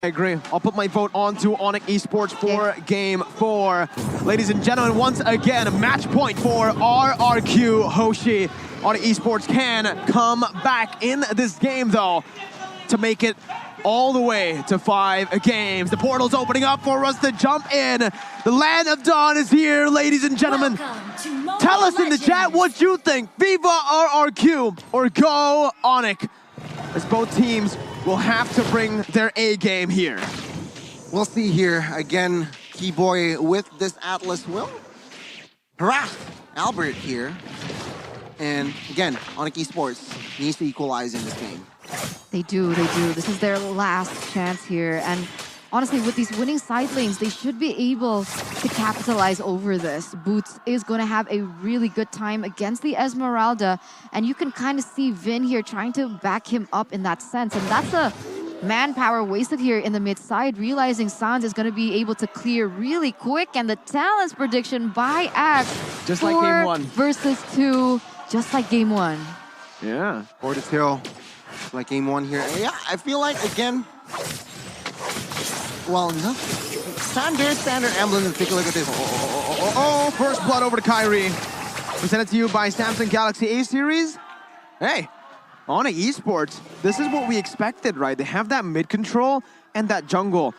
I agree. I'll put my vote on to Onic Esports for Game 4. Ladies and gentlemen, once again, a match point for RRQ Hoshi. Onic Esports can come back in this game, though, to make it all the way to 5 games. The portal's opening up for us to jump in. The land of dawn is here, ladies and gentlemen. Tell us in the chat what you think. Viva RRQ or go Onic, as both teams will have to bring their A game here. We'll see here. Again, Keyboy with this Atlas will harass Albert here. And again, Onic Esports needs to equalize in this game. They do. This is their last chance here. And honestly, with these winning side lanes, they should be able to capitalize over this. Boots is going to have a really good time against the Esmeralda. And you can kind of see Vin here trying to back him up in that sense. And that's a manpower wasted here in the mid side, realizing Sans is going to be able to clear really quick. And the Talents prediction by Axe. Just like game 1. Versus 2, just like game 1. Yeah. 4-2, like game 1 here. Yeah, I feel like, again, well, no. Standard emblem. Take a look at this. Oh, first blood over to Kyrie. Presented to you by Samsung Galaxy A series. Hey, Onic Esports, this is what we expected, right? They have that mid control and that jungle.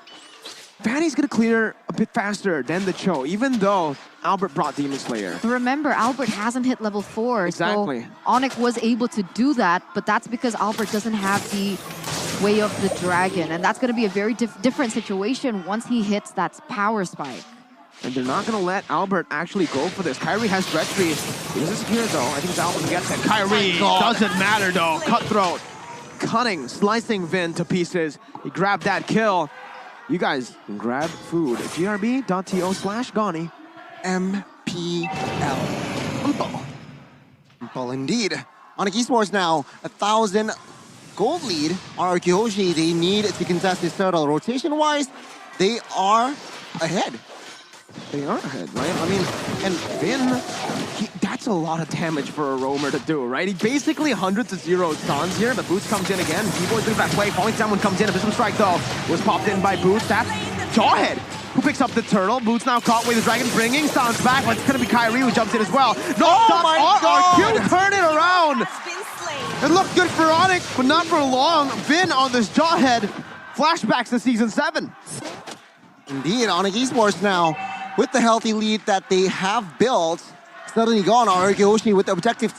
Fanny's gonna clear a bit faster than the Cho, even though Albert brought Demon Slayer. But remember, Albert hasn't hit level 4, exactly. So Onic was able to do that, but that's because Albert doesn't have the Way of the Dragon, and that's going to be a very different situation once he hits that power spike. And they're not going to let Albert actually go for this. Kyrie has Retry. He doesn't secure though. I think it's Albert who gets it. Kyrie doesn't matter though. Cutthroat, cutting, slicing Vin to pieces. He grabbed that kill. You guys can grab food. grb.to/Gani. MPL. Well, indeed. Onic Esports now 1,000 gold lead. RRQ Hoshi, they need to contest this turtle. Rotation-wise, they are ahead. They are ahead, right? I mean, and Vin, that's a lot of damage for a roamer to do, right? He basically 100-0 stuns here, but Boots comes in again. D-Boy brings back play. Falling Someone comes in. A Visible Strike, though, was popped in by Boots. That's Jawhead, who picks up the turtle. Boots now caught with the dragon, bringing stuns back, but it's going to be Kyrie who jumps in as well. RRQ turn it around. It looked good for Onic, but not for long. Vin on this Jawhead. Flashbacks to Season 7. Indeed, Onic Esports now, with the healthy lead that they have built, suddenly gone. RRQ Hoshi with the objective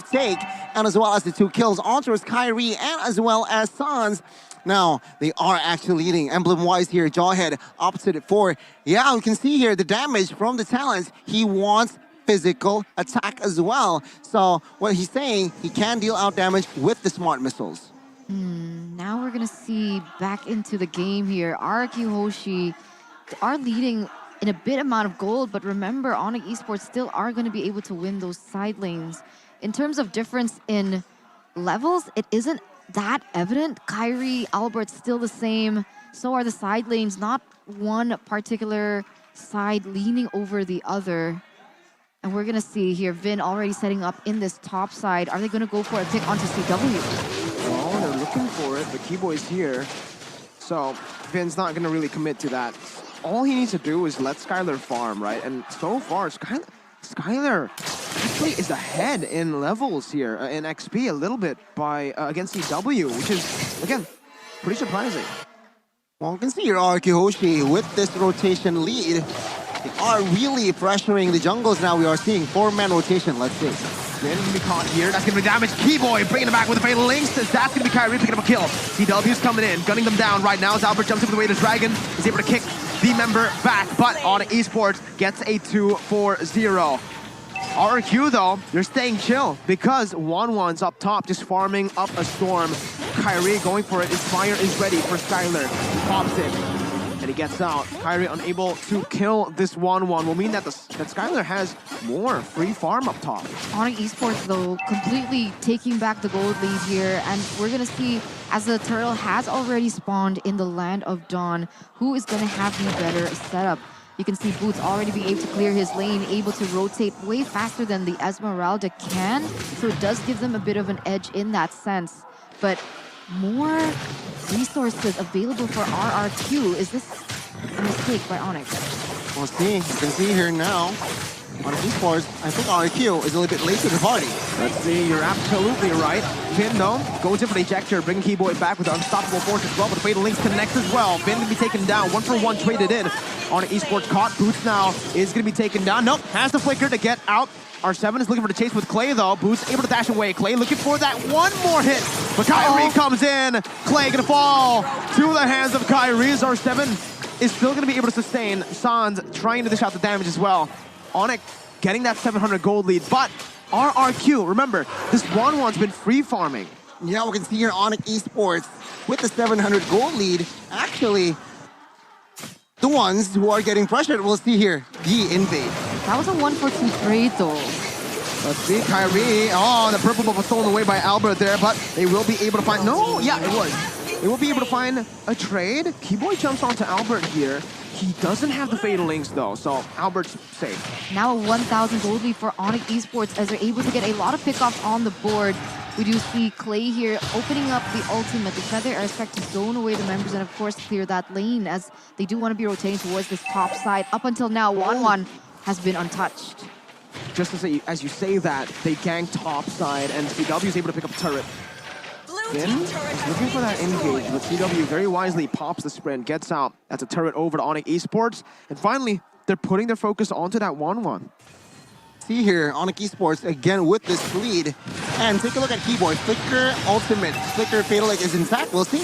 take, and as well as the 2 kills onto Kyrie and as well as Sans. Now, they are actually leading emblem-wise here. Jawhead opposite it for. Yeah, we can see here the damage from the Talents. He wants physical attack as well. So what he's saying, he can deal out damage with the smart missiles. Now we're going to see back into the game here. RRQ Hoshi are leading in a bit amount of gold, but remember, Onic Esports still are going to be able to win those side lanes. In terms of difference in levels, it isn't that evident. Kyrie, Albert still the same. So are the side lanes, not one particular side leaning over the other. And we're going to see here, Vin already setting up in this top side. Are they going to go for a pick onto CW? Oh, they're looking for it, but Keyboy's here. So Vin's not going to really commit to that. All he needs to do is let Skylar farm, right? And so far, Skylar actually is ahead in levels here, in XP a little bit by against CW, which is, again, pretty surprising. Well, you can see your RRQ Hoshi with this rotation lead. They are really pressuring the jungles now. We are seeing 4-man rotation, let's see. Vin gonna be caught here. That's gonna be damage. Keyboy bringing it back with a fatal links. That's gonna be Kyrie picking up a kill. CW's coming in, gunning them down right now as Albert jumps in with the way to Dragon. He's able to kick the member back, but Onic Esports gets a 2-4-0. RRQ though, they're staying chill because 1-1's up top, just farming up a storm. Kyrie going for it. His fire is ready for Skylar. He pops it. And he gets out. Kyrie unable to kill this 1-1 will mean that that Skylar has more free farm up top. Onic Esports, though, completely taking back the gold lead here. And we're going to see, as the turtle has already spawned in the Land of Dawn, who is going to have the better setup. You can see Boots already being able to clear his lane, able to rotate way faster than the Esmeralda can. So it does give them a bit of an edge in that sense. But more resources available for RRQ. Is this a mistake by Onic? We'll see. You can see here now. Onic Esports, I think RQ is a little bit late to the party. Let's see, you're absolutely right. Finn, though, goes in for the ejector, bringing Keyboy back with the unstoppable force as well, but the Fatal Links connects as well. Finn can be taken down, 1-for-1 traded in. Onic Esports caught. Boots now is going to be taken down. Nope, has the flicker to get out. R7 is looking for the chase with Clay, though. Boots able to dash away. Clay looking for that one more hit, but Kyrie comes in. Clay gonna fall to the hands of Kyrie. R7 is still gonna be able to sustain. Sans trying to dish out the damage as well. Onic getting that 700 gold lead, but RRQ, remember, this Wanwan's been free farming. Yeah, we can see here Onic Esports with the 700 gold lead. Actually, the ones who are getting pressured, we'll see here, the invade. That was a 1-for-2 trade though. Let's see, Kyrie. Oh, the purple buff was stolen away by Albert there, but they will be able to find... No, yeah, it was. They will be able to find a trade. Keyboy jumps onto Albert here. He doesn't have the Fatal Links though, so Albert's safe. Now a 1,000 gold lead for Onic Esports as they're able to get a lot of pickoffs on the board. We do see Clay here opening up the ultimate. They try their airspec to zone away the members and of course clear that lane as they do want to be rotating towards this top side. Up until now, 1-1 has been untouched. Just to say, as you say that, they gang top side and CW is able to pick up a turret. Finn is looking for that engage, but CW very wisely pops the sprint, gets out. That's a turret over to Onic Esports. And finally, they're putting their focus onto that 1-1. See here, Onic Esports again with this lead. And take a look at Keyboy. Flicker ultimate. Flicker Fatal Link is in fact, we'll see.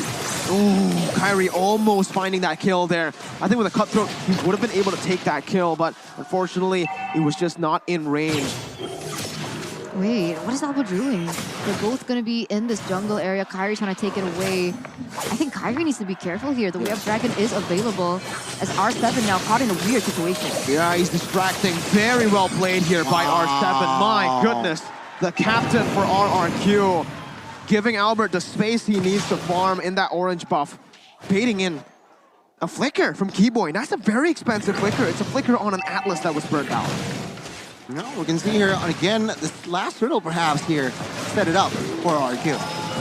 Ooh, Kyrie almost finding that kill there. I think with a cutthroat, he would have been able to take that kill, but unfortunately, it was just not in range. Wait, what is Albert doing? They're both going to be in this jungle area. Kyrie trying to take it away. I think Kyrie needs to be careful here. The Wave Dragon is available as R7 now caught in a weird situation. Yeah, he's distracting. Very well played here by R7. My goodness. The captain for RRQ. Giving Albert the space he needs to farm in that orange buff. Baiting in a flicker from Keyboy. That's a very expensive flicker. It's a flicker on an Atlas that was burnt out. No, we can see here again, this last turtle perhaps here set it up for RQ.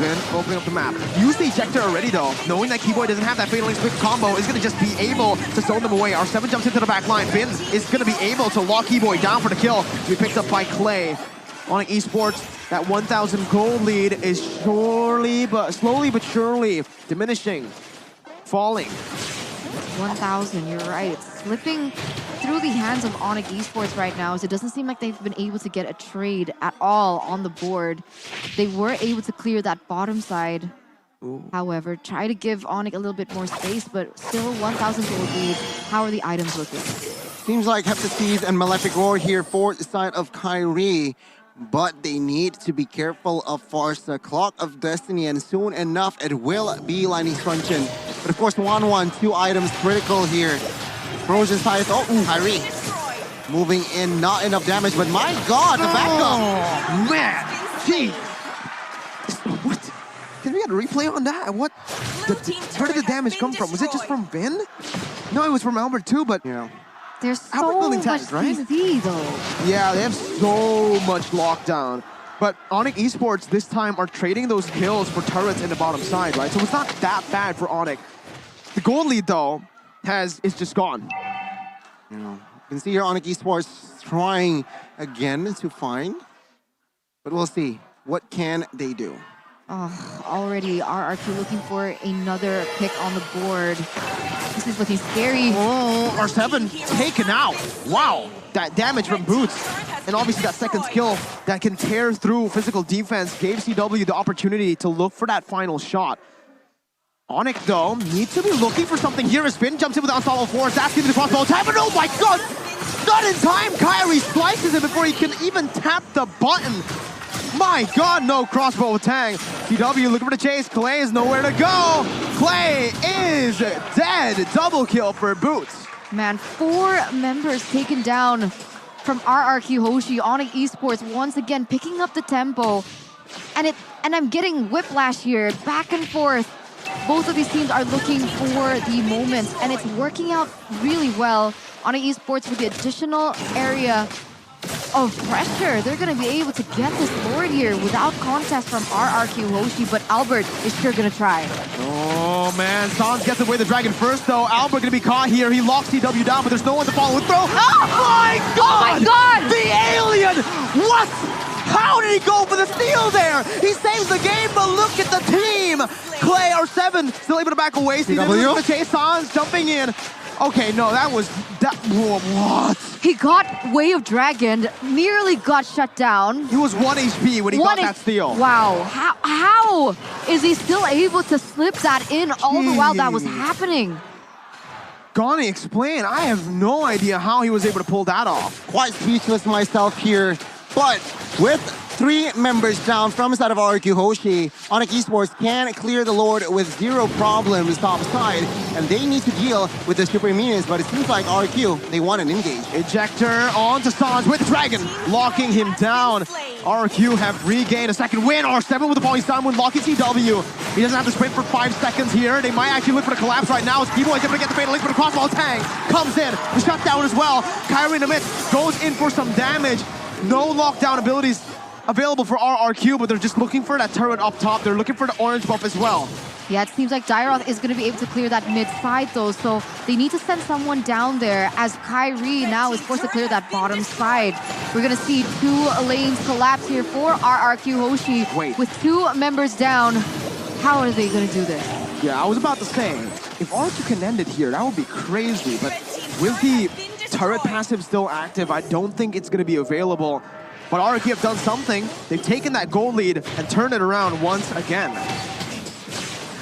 Then opening up the map. Use the ejector already though. Knowing that Keyboy doesn't have that Fatal Links quick combo is going to just be able to zone them away. R7 jumps into the back line. Vin is going to be able to lock Keyboy down for the kill. To be picked up by Clay. Onic Esports, that 1,000 gold lead is slowly but surely diminishing, falling. 1,000, you're right. It's slipping through the hands of Onic Esports right now, as it doesn't seem like they've been able to get a trade at all on the board. They were able to clear that bottom side. Ooh. However, try to give Onic a little bit more space, but still 1,000 gold lead. How are the items looking? Seems like Heptaseed and Malefic Roar here for the side of Kyrie. But they need to be careful of Farsa, Clock of Destiny, and soon enough it will be Lightning Truncheon. But of course, 1-1, 2 items critical here. Frozen Scythe, Kyrie. Moving in, not enough damage, but my god, the backup! Oh, man! Gee! What? Can we get a replay on that? What? Where did the damage come from? Was it just from Vin? No, it was from Albert too, but... Yeah. There's Albert so building much tanks, right? PC though. Yeah, they have so much lockdown. But Onic Esports this time are trading those kills for turrets in the bottom side, right? So it's not that bad for Onic. The gold lead though is just gone. You know, you can see here Onic Esports trying again to find, but we'll see. What can they do? Already RRQ looking for another pick on the board. This is looking scary. Oh, R7 taken out. Wow, that damage from Boots. And obviously that second skill that can tear through physical defense gave CW the opportunity to look for that final shot. Onic, though, needs to be looking for something here as Finn jumps in with the unstoppable force. That's giving the crossbow tap, but oh my god! Not in time! Kyrie slices it before he can even tap the button. My god, no crossbow tang. CW looking for the chase. Clay is nowhere to go. Clay is dead. Double kill for Boots. Man, 4 members taken down from RRQ Hoshi. Onic Esports once again picking up the tempo. And I'm getting whiplash here, back and forth. Both of these teams are looking for the moments, and it's working out really well. Onic Esports with the additional area of pressure. They're going to be able to get this Lord here without contest from RRQ Hoshi, but Albert is sure going to try. Oh man, Sans gets away the dragon first though. Albert gonna be caught here. He locks CW down, but there's no one to follow with throw. Oh my god! Oh my god! The alien! What? How did he go for the steal there? He saves the game, but look at the team! Clay, R7, still able to back away. CW the chase, Sans jumping in. Okay, no, that was... what? He got Way of Dragon, nearly got shut down. He was 1 HP when he got that steal. Wow, how is he still able to slip that in all the while that was happening? Gani, explain. I have no idea how he was able to pull that off. Quite speechless myself here, but with 3 members down from the side of RRQ Hoshi, Onic Esports can clear the Lord with 0 problems top side, and they need to deal with the super minions, but it seems like RRQ, they want an engage. Ejector onto Sans with Dragon, locking him down. RRQ have regained a second win. R7 with the falling stun when locking CW. He doesn't have to sprint for 5 seconds here. They might actually look for the collapse right now. Kibo is able to get the fatal link, but the crossbow tang comes in. The shutdown as well. Kyrie in the midst goes in for some damage. No lockdown abilities available for RRQ, but they're just looking for that turret up top. They're looking for the orange buff as well. Yeah, it seems like Dairoth is going to be able to clear that mid side though, so they need to send someone down there as Kyrie now is forced to clear that bottom side. We're going to see 2 lanes collapse here for RRQ Hoshi. Wait. With 2 members down. How are they going to do this? Yeah, I was about to say, if RRQ can end it here, that would be crazy, but with the turret passive still active, I don't think it's going to be available. But RRQ have done something. They've taken that goal lead and turned it around once again.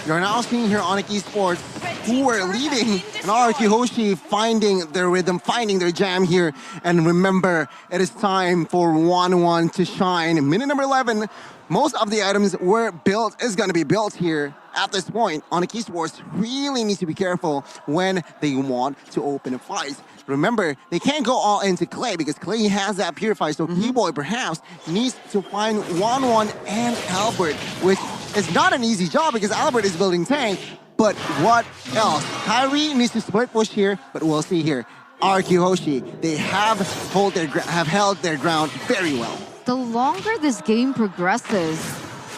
You're now seeing here Onic Esports, who were leading, and RRQ Hoshi finding their rhythm, finding their jam here. And remember, it is time for 1-1 to shine. Minute number 11, most of the items were built, is going to be built here. At this point, Onic Esports really needs to be careful when they want to open a fight. Remember, they can't go all into Clay because Clay has that Purify, so P-Boy perhaps needs to find 1-1 and Albert, which is not an easy job because Albert is building tank, but what else? Kyrie needs to split push here, but we'll see here. RRQ Hoshi, they have held their ground very well. The longer this game progresses,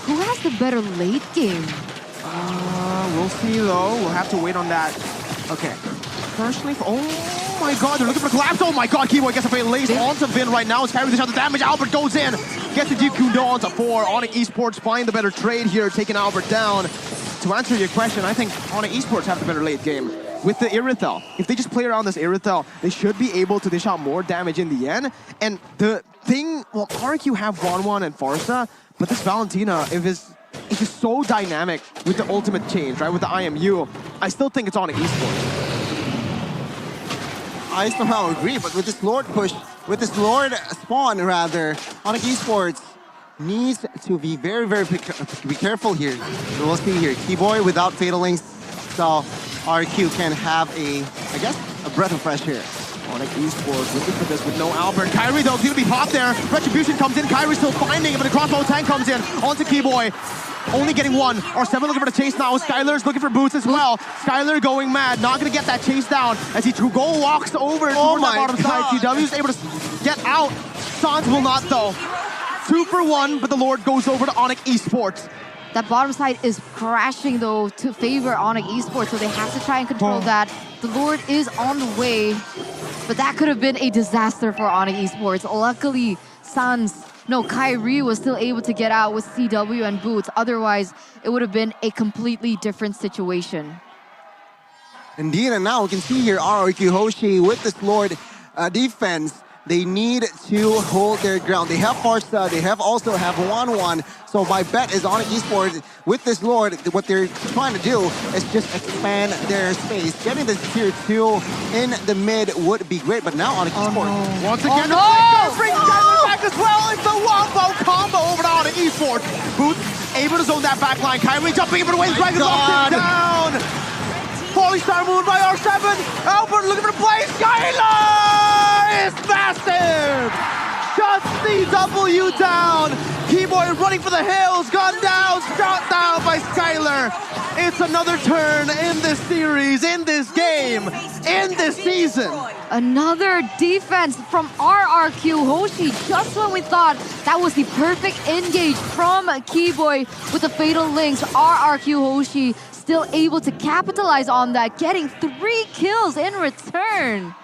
who has the better late game? We'll see though. We'll have to wait on that. Okay. Personally, oh my god, they're looking for collapse. Oh my god, Kibo gets a fatal lace onto Vin right now. It's carrying the shot, the damage. Albert goes in, gets the Jeep Kundo onto 4. Onic Esports find the better trade here, taking Albert down. To answer your question, I think Onic Esports have the better late game. With the Irithel, if they just play around this Irithel, they should be able to dish out more damage in the end. And the thing, well, RRQ have 1-1 and Farsa, but this Valentina, if it's just so dynamic with the ultimate change, right? With the IMU, I still think it's Onic Esports. I somehow agree, but with this Lord push, with this Lord spawn rather, Onic Esports needs to be very, very be careful here. So we'll see here, Keyboy without fatal links, so RQ can have I guess, a breath of fresh air. Onic Esports looking for this with no Albert. Kyrie though, he's gonna be popped there. Retribution comes in, Kyrie still finding him, but the crossbow tank comes in onto Keyboy. Only getting 1. R7 looking for the chase now. Skylar's looking for boots as well. Skylar going mad, not gonna get that chase down as he walks over towards the bottom side. TW is able to get out. Sans will not though. 2 for 1, but the Lord goes over to Onic Esports. That bottom side is crashing though to favor Onic Esports, so they have to try and control that. The Lord is on the way, but that could have been a disaster for Onic Esports. Luckily, Kyrie was still able to get out with CW and boots. Otherwise, it would have been a completely different situation. Indeed, and now we can see here RRQ Hoshi with this Lord defense. They need to hold their ground. They have Farsa, they also have 1-1. So my bet is Onic Esports with this Lord, what they're trying to do is just expand their space. Getting this tier 2 in the mid would be great, but now Onic Esports. Once again, the brings Skylar back as well. It's the wombo combo over to Onic Esports. Boots able to zone that back line. Kyrie jumping in, but away, Dragon locks him down. Holy Star move by R7. Albert looking for the play. Skylar is massive. Just CW down. Keyboy running for the hills. Gun down. Shot down by Skylar. It's another turn in this series, in this game, in this season. Another defense from RRQ Hoshi. Just when we thought that was the perfect engage from Keyboy with the Fatal Links, RRQ Hoshi still able to capitalize on that, getting 3 kills in return.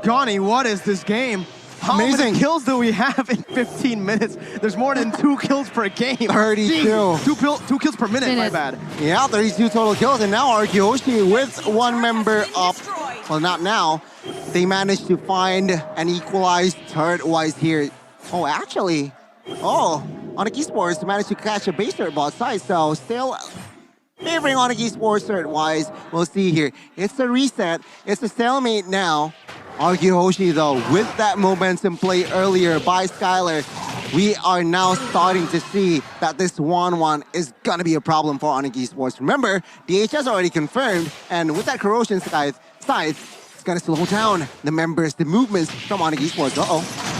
Johnny, what is this game? How Amazing. many kills do we have in 15 minutes? There's more than 2 kills per game. 32. Jeez, 2 kills per minute, my bad. Yeah, 32 total kills, and now RRQ Hoshi with 1 member up. Well, not now. They managed to find an equalized turret-wise here. Oh, actually. Oh, Onic Esports managed to catch a base turret bot side, so still favoring Onic Esports turret-wise. We'll see here. It's a reset. It's a stalemate now. RRQ Hoshi, though, with that momentum play earlier by Skylar, we are now starting to see that this 1-1 is gonna be a problem for Onic Esports. Remember, DHS already confirmed, and with that corrosion scythe, it's gonna slow down the members, the movements from Onic Esports.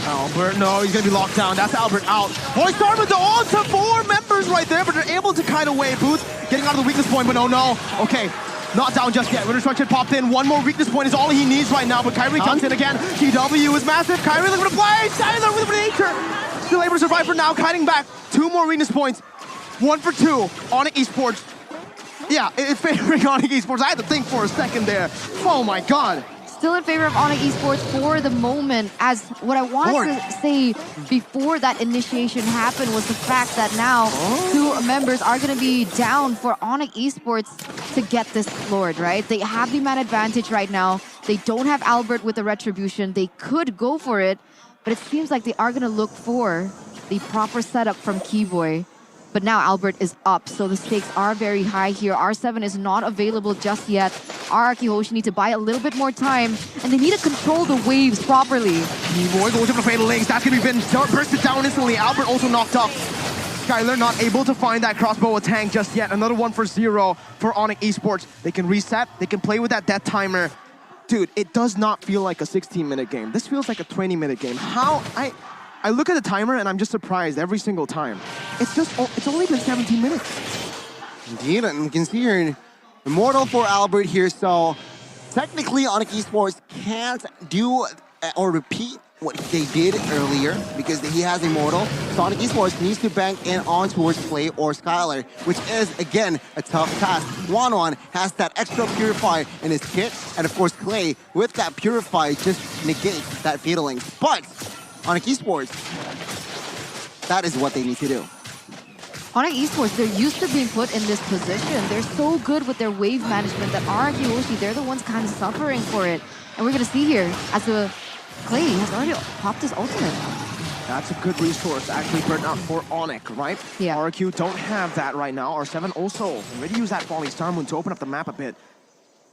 Albert, no, he's gonna be locked down. That's Albert out. Boy, Starman on to 4 members right there, but they're able to kind of wave Boots, getting out of the weakness point, but no. Okay. Not down just yet. Redestruction popped in. 1 more weakness point is all he needs right now, but Kyrie comes in again. GW is massive. Kyrie looking for the play. Tyler with the nature. Still able to survive for now. Kiting back. 2 more weakness points. 1 for 2. Onic Esports. Yeah, it's favoring Onic Esports. I had to think for a second there. Oh my god. Still in favor of Onic Esports for the moment, as what I wanted to say before that initiation happened was the fact that now 2 members are going to be down for Onic Esports to get this floored, right? They have the man advantage right now. They don't have Albert with the retribution. They could go for it, but it seems like they are going to look for the proper setup from Keyboy. But now Albert is up, so the stakes are very high here. R7 is not available just yet. RRQ Hoshi need to buy a little bit more time, and they need to control the waves properly. Keyboy goes for the Fatal Links. That's going to be bursted down instantly. Albert also knocked off. Skylar not able to find that crossbow tank just yet. Another 1 for 0 for Onic Esports. They can reset. They can play with that death timer. Dude, it does not feel like a 16-minute game. This feels like a 20-minute game. I look at the timer and I'm just surprised every single time. It's only been 17 minutes. Indeed, and we can see here Immortal for Albert here, so technically Onic Esports can't do or repeat what they did earlier because he has Immortal. So Onic Esports needs to bank in on towards Clay or Skylar, which is, again, a tough task. 1-1 has that extra Purify in his kit, and of course Clay, with that Purify, just negates that Fatal Link. But Onic Esports, that is what they need to do. Onic Esports, they're used to being put in this position. They're so good with their wave management that RRQ Hoshi, they're the ones kind of suffering for it. And we're going to see here as the Clay has already popped his ultimate. That's a good resource actually burnt out for Onic, right? Yeah. RRQ don't have that right now. R7 also already used that Falling Star Moon to open up the map a bit.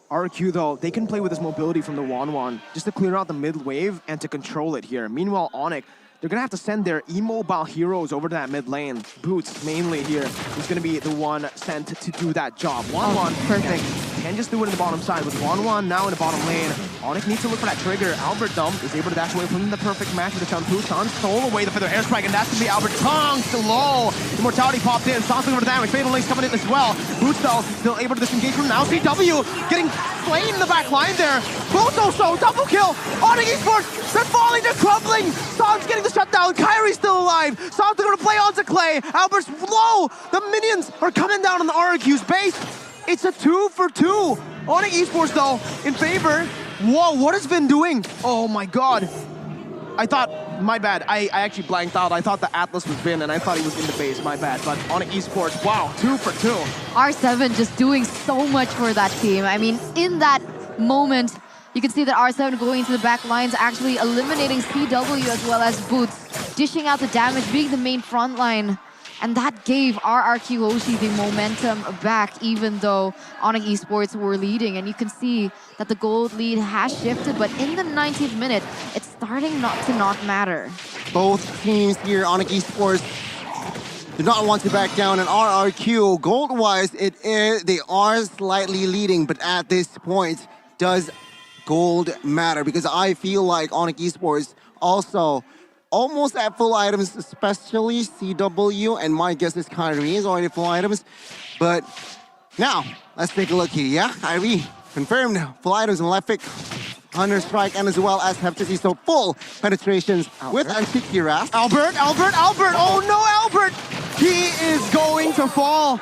RRQ, though, they can play with this mobility from the 1-1 just to clear out the mid wave and to control it here. Meanwhile, Onic, they're going to have to send their immobile heroes over to that mid lane. Boots, mainly here, is going to be the one sent to do that job. 1-1. Perfect. Can just do it in the bottom side. With 1-1 now in the bottom lane, Onic needs to look for that trigger. Albert, though, is able to dash away from the perfect match with the Chun-Pu. San stole away the feather airstrike, and that's going to be Albert. Tong still low. Immortality popped in. San's looking for the damage. Fatal Link's coming in as well. Boots, though, still able to disengage from now. CW getting slain in the back line there. Boots also, double kill. Onic Esports, they're falling, they're crumbling. San's getting the shutdown. Kyrie's still alive. San's going to play onto Clay. Albert's low. The minions are coming down on the RRQ's base. It's a 2 for 2. Onic Esports, though, in favor. Whoa, what has Vin doing? Oh my god. I thought, my bad, I actually blanked out. I thought the Atlas was Vin, and I thought he was in the base, my bad. But Onic Esports, wow, 2 for 2. R7 just doing so much for that team. I mean, in that moment, you can see that R7 going into the back lines, actually eliminating CW as well as Boots, dishing out the damage, being the main front line. And that gave RRQ Hoshi the momentum back, even though Onic Esports were leading. And you can see that the gold lead has shifted, but in the 19th minute, it's starting not matter. Both teams here, Onic Esports, do not want to back down, and RRQ, gold-wise, they are slightly leading, but at this point, does gold matter? Because I feel like Onic Esports also almost at full items, especially CW, and my guess is Kyrie is already full items. But now, let's take a look here, yeah? Kyrie, confirmed full items in left pick. Hunter Strike, and as well as Heptasy. So full penetrations with Antikiras. Albert! Oh no, Albert! He is going to fall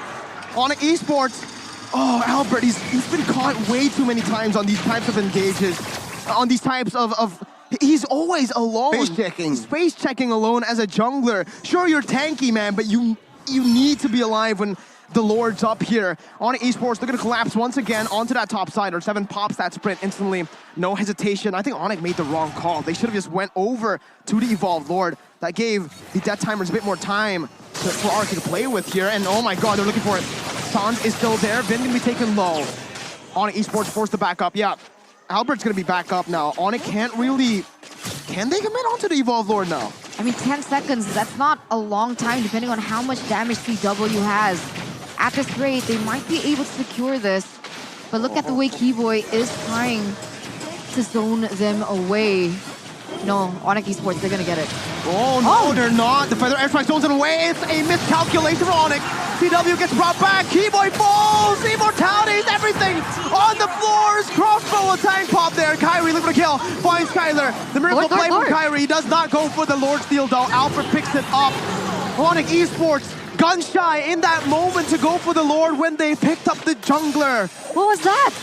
on Esports. Oh, Albert, he's been caught way too many times on these types of engages. On these types of he's always alone. Space checking. Space checking alone as a jungler. Sure, you're tanky, man, but you need to be alive when the Lord's up here. Onic Esports, they're gonna collapse once again onto that top side. R7 pops that sprint instantly. No hesitation. I think Onic made the wrong call. They should have just went over to the Evolved Lord. That gave the Death Timers a bit more time for RK to play with here. And oh my god, they're looking for it. Sans is still there. Vin gonna be taken low. Onic Esports forced to back up. Yeah, Albert's gonna be back up now. Onic can't really... Can they commit onto the Evolved Lord now? I mean, 10 seconds, that's not a long time depending on how much damage CW has. At this rate, they might be able to secure this. But look at the way Keyboy is trying to zone them away. No, Onic Esports, they're gonna get it. Oh no, they're not. The Feather Airstrike zones it away. It's a miscalculation for Onic. CW gets brought back. Keyboy falls. Immortalities, everything on the floors. Crossbow attack pop there. Kyrie looking for a kill. Finds Skylar. The miracle play from Kyrie. He does not go for the Lord Steal though. Alfred picks it up. Onic Esports gun shy in that moment to go for the Lord when they picked up the jungler. What was that?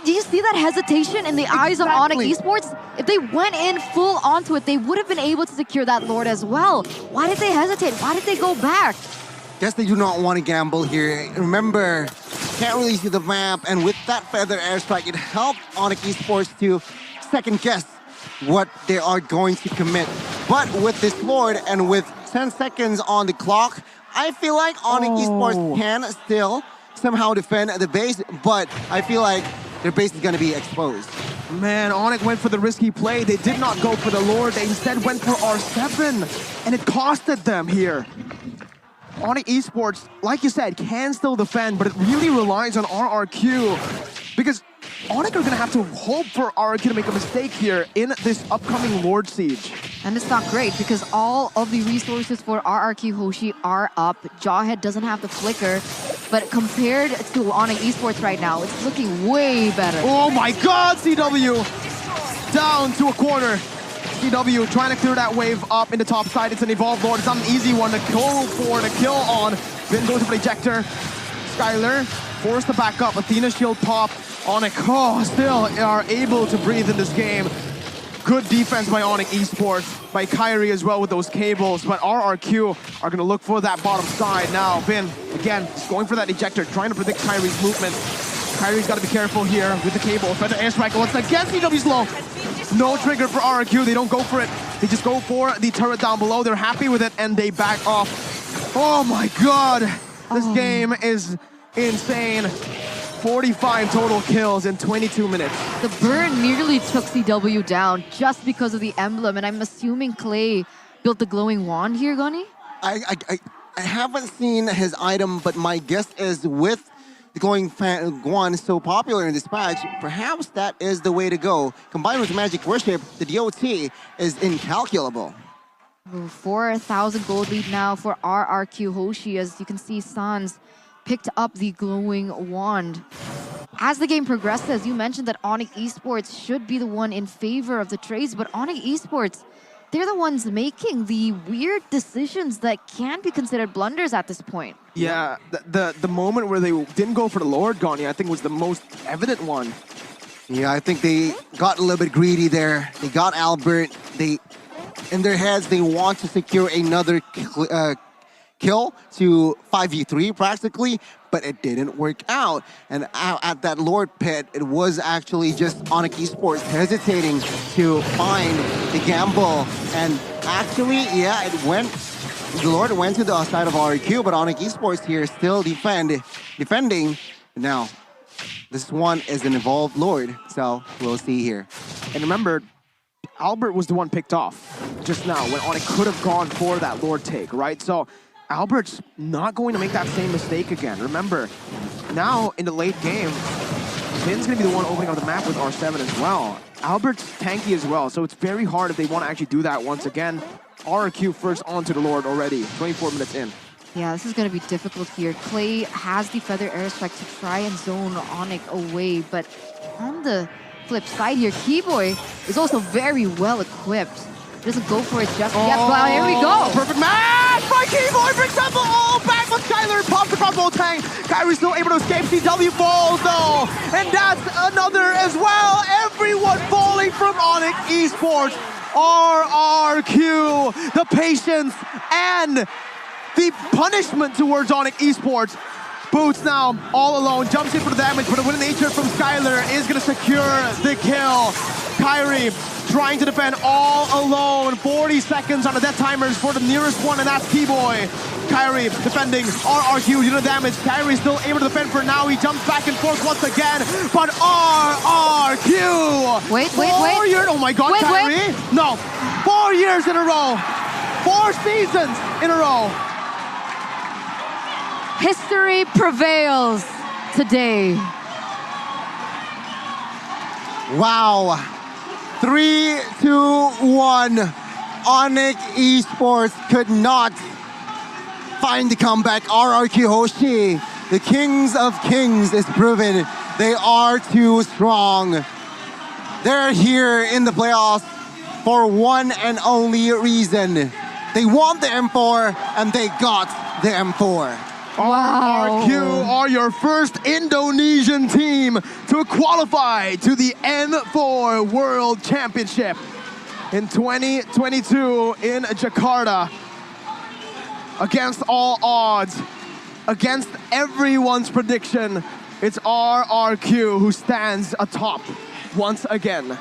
Do you see that hesitation in the eyes of Onic Esports? If they went in full onto it, they would have been able to secure that Lord as well. Why did they hesitate? Why did they go back? Guess they do not want to gamble here. Remember, can't really see the map, and with that Feather Airstrike, it helped Onic Esports to second guess what they are going to commit. But with this Lord and with 10 seconds on the clock, I feel like Onic Esports can still somehow defend the base, but I feel like their base is going to be exposed. Man, Onic went for the risky play. They did not go for the Lord. They instead went for R7, and it costed them here. Onic Esports, like you said, can still defend, but it really relies on RRQ because Onic are going to have to hope for RRQ to make a mistake here in this upcoming Lord Siege. And it's not great because all of the resources for RRQ Hoshi are up. Jawhead doesn't have the flicker, but compared to Onic Esports right now, it's looking way better. Oh my god, CW! Down to a corner. CW trying to clear that wave up in the top side. It's an Evolved Lord. It's not an easy one to go for the kill on. Vin goes for the ejector. Skylar forced to back up. Athena shield pop. Onic, still are able to breathe in this game. Good defense by Onic Esports, by Kyrie as well with those cables, but RRQ are going to look for that bottom side now. Vin, again, just going for that ejector, trying to predict Kyrie's movement. Kyrie's got to be careful here with the cable. Feather Airstrike once again, CW's low. No trigger for RRQ, they don't go for it. They just go for the turret down below. They're happy with it, and they back off. Oh my god, this game is insane. 45 total kills in 22 minutes. The burn nearly took CW down just because of the emblem, and I'm assuming Clay built the glowing wand here, Gunny? I haven't seen his item, but my guess is with the glowing wand so popular in this patch, perhaps that is the way to go. Combined with Magic Worship, the DOT is incalculable. 4,000 gold lead now for RRQ Hoshi. As you can see, Sans picked up the glowing wand. As the game progresses, you mentioned that Onic Esports should be the one in favor of the trades, but Onic Esports, they're the ones making the weird decisions that can be considered blunders at this point. Yeah, the moment where they didn't go for the Lord, Gani, I think was the most evident one. Yeah, I think they got a little bit greedy there. They got Albert. In their heads, they want to secure another kill to 5v3 practically, but it didn't work out. And at that Lord pit, it was actually just Onic Esports hesitating to find the gamble. And actually, yeah, the Lord went to the side of RQ, but Onic Esports here still defending. Now, this one is an Evolved Lord, so we'll see here. And remember, Albert was the one picked off just now when Onic could have gone for that Lord take, right? So Albert's not going to make that same mistake again. Remember, now in the late game, Vin's going to be the one opening up the map with R7 as well. Albert's tanky as well, so it's very hard if they want to actually do that once again. RQ first onto the Lord already, 24 minutes in. Yeah, this is going to be difficult here. Clay has the Feather Airstrike to try and zone Onic away, but on the flip side here, Keyboy is also very well equipped. Doesn't go for it just yet, but here we go. Perfect match by Keyboy, brings up all back with Skyler, pops across Voltang. Kyrie still able to escape, CW falls though. And that's another as well. Everyone falling from Onic Esports. RRQ, the patience and the punishment towards Onic Esports. Boots now all alone, jumps in for the damage, but a winning nature from Skyler is gonna secure the kill. Kyrie trying to defend all alone. 40 seconds on the death timers for the nearest one, and that's Keyboy. Kyrie defending RRQ, unit damage. Kyrie still able to defend for now. He jumps back and forth once again, but RRQ! Wait. 4 years, oh my God, Wait. Kyrie? No, 4 years in a row. 4 seasons in a row. History prevails today. Wow. 3, 2, 1. Onic Esports could not find the comeback. RRQ Hoshi, the kings of kings, is proven they are too strong. They're here in the playoffs for one and only reason. They want the M4 and they got the M4. Wow. RRQ are your first Indonesian team to qualify to the N4 World Championship in 2022 in Jakarta. Against all odds, against everyone's prediction, it's RRQ who stands atop once again.